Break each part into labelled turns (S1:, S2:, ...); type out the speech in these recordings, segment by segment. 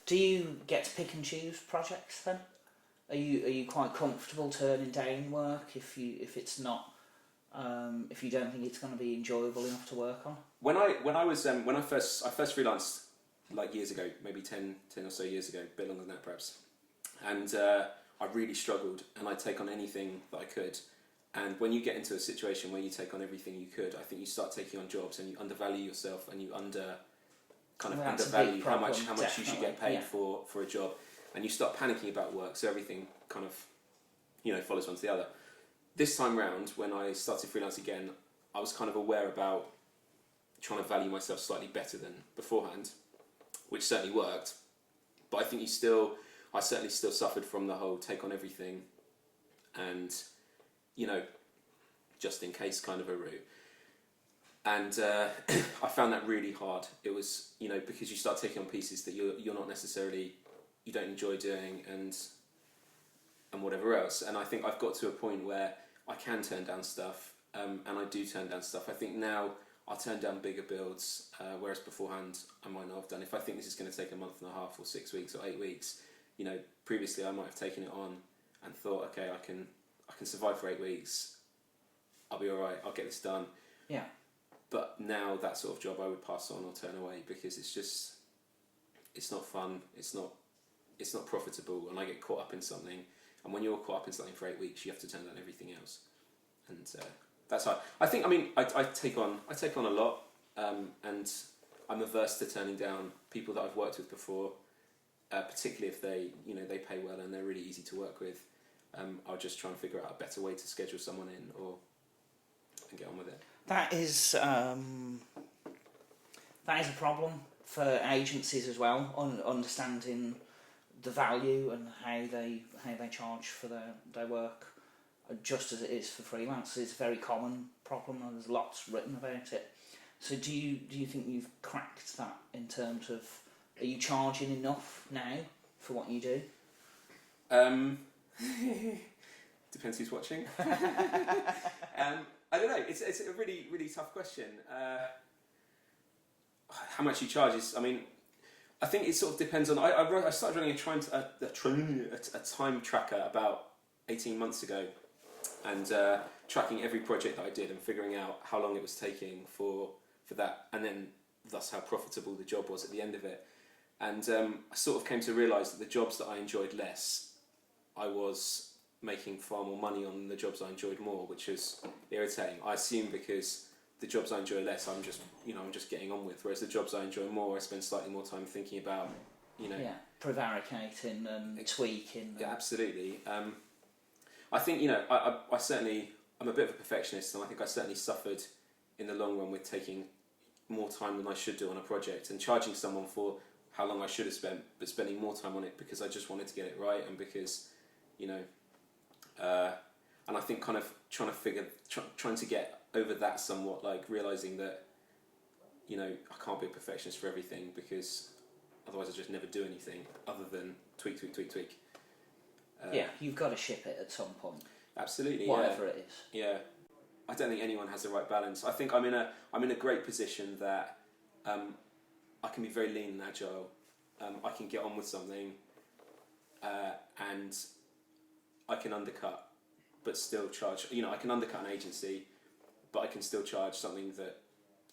S1: Do you get to pick and choose projects then? Are you quite comfortable turning down work if it's not if you don't think it's going to be enjoyable enough to work on?
S2: When I first freelanced like years ago, maybe 10 or so years ago, a bit longer than that perhaps, and I really struggled, and I'd take on anything that I could. And when you get into a situation where you take on everything you could, I think you start taking on jobs and you undervalue yourself, and you undervalue how much you should get paid for a job, and you start panicking about work. So everything kind of follows one to the other. This time round, when I started freelance again, I was kind of aware about trying to value myself slightly better than beforehand, which certainly worked. But I think I certainly still suffered from the whole take on everything and, just in case kind of a route. And I found that really hard. It was, because you start taking on pieces that you're not necessarily, you don't enjoy doing and whatever else. And I think I've got to a point where I can turn down stuff, and I do turn down stuff. I think now I'll turn down bigger builds, whereas beforehand I might not have done. If I think this is going to take a month and a half or 6 weeks or 8 weeks, previously I might have taken it on and thought, okay, I can survive for 8 weeks. I'll be all right. I'll get this done.
S1: Yeah.
S2: But now that sort of job I would pass on or turn away because it's not fun. It's not profitable, and I get caught up in something. And when you're caught up in something for 8 weeks, you have to turn down everything else. And that's hard. I think. I take on a lot, and I'm averse to turning down people that I've worked with before, particularly if they pay well and they're really easy to work with. I'll just try and figure out a better way to schedule someone in and get on with it.
S1: That is a problem for agencies as well, on understanding the value and how they charge for their work, just as it is for freelancers. It's a very common problem, and there's lots written about it. So do you think you've cracked that in terms of, are you charging enough now for what you do?
S2: Depends who's watching. I don't know. It's a really, really tough question. How much you charge is. I think it sort of depends on. I started running a time tracker about 18 months ago, and tracking every project that I did and figuring out how long it was taking for that, and then thus how profitable the job was at the end of it. And I sort of came to realise that the jobs that I enjoyed less, I was making far more money on than the jobs I enjoyed more, which was irritating. I assume because the jobs I enjoy less, I'm just getting on with, whereas the jobs I enjoy more, I spend slightly more time thinking about,
S1: prevaricating and tweaking.
S2: Yeah, absolutely. I think I certainly, I'm a bit of a perfectionist, and I think I certainly suffered in the long run with taking more time than I should do on a project and charging someone for how long I should have spent, but spending more time on it because I just wanted to get it right, and because and I think kind of trying to get over that somewhat, like realising that I can't be a perfectionist for everything, because otherwise I just never do anything other than tweak.
S1: You've got to ship it at some point.
S2: Absolutely,
S1: whatever it is.
S2: Yeah, I don't think anyone has the right balance. I think I'm in a great position that I can be very lean and agile. I can get on with something, and I can undercut, but still charge. I can undercut an agency, but I can still charge something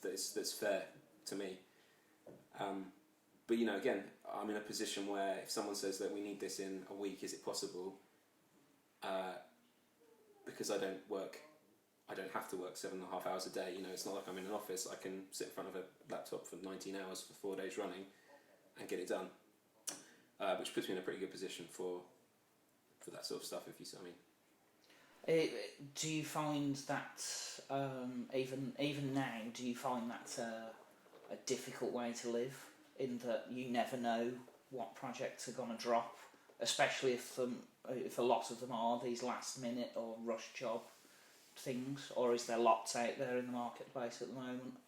S2: that's fair to me. But again, I'm in a position where if someone says that we need this in a week, is it possible? Because I don't have to work 7.5 hours a day. It's not like I'm in an office. I can sit in front of a laptop for 19 hours for 4 days running and get it done, which puts me in a pretty good position for that sort of stuff, if you see what I mean.
S1: Do you find that even now? Do you find that a difficult way to live, in that you never know what projects are going to drop, especially if a lot of them are these last minute or rush job things, or is there lots out there in the marketplace at the moment?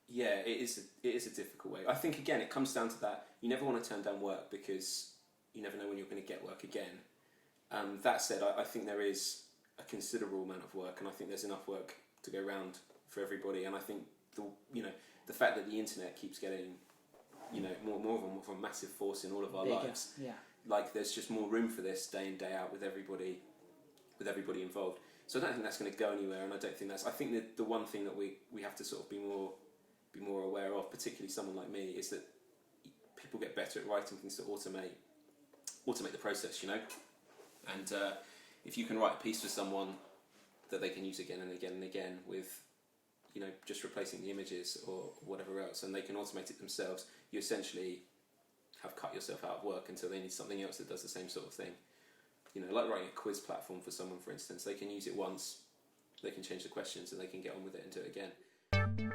S2: Yeah, it is a difficult way. I think again it comes down to that you never want to turn down work because you never know when you're going to get work again. That said, I think there is a considerable amount of work, and I think there's enough work to go around for everybody. And I think the fact that the internet keeps getting you know, more of a massive force in all of our
S1: Bigger,
S2: lives.
S1: yeah.
S2: Like there's just more room for this day in, day out with everybody involved. So I don't think that's going to go anywhere, and I don't think that's. I think that the one thing that we have to sort of be more aware of, particularly someone like me, is that people get better at writing things to automate the process, you know. And if you can write a piece for someone that they can use again and again and again with, you know, just replacing the images or whatever else, and they can automate it themselves, you essentially have cut yourself out of work until they need something else that does the same sort of thing. You know, like writing a quiz platform for someone, for instance, they can use it once, they can change the questions, and they can get on with it and do it again.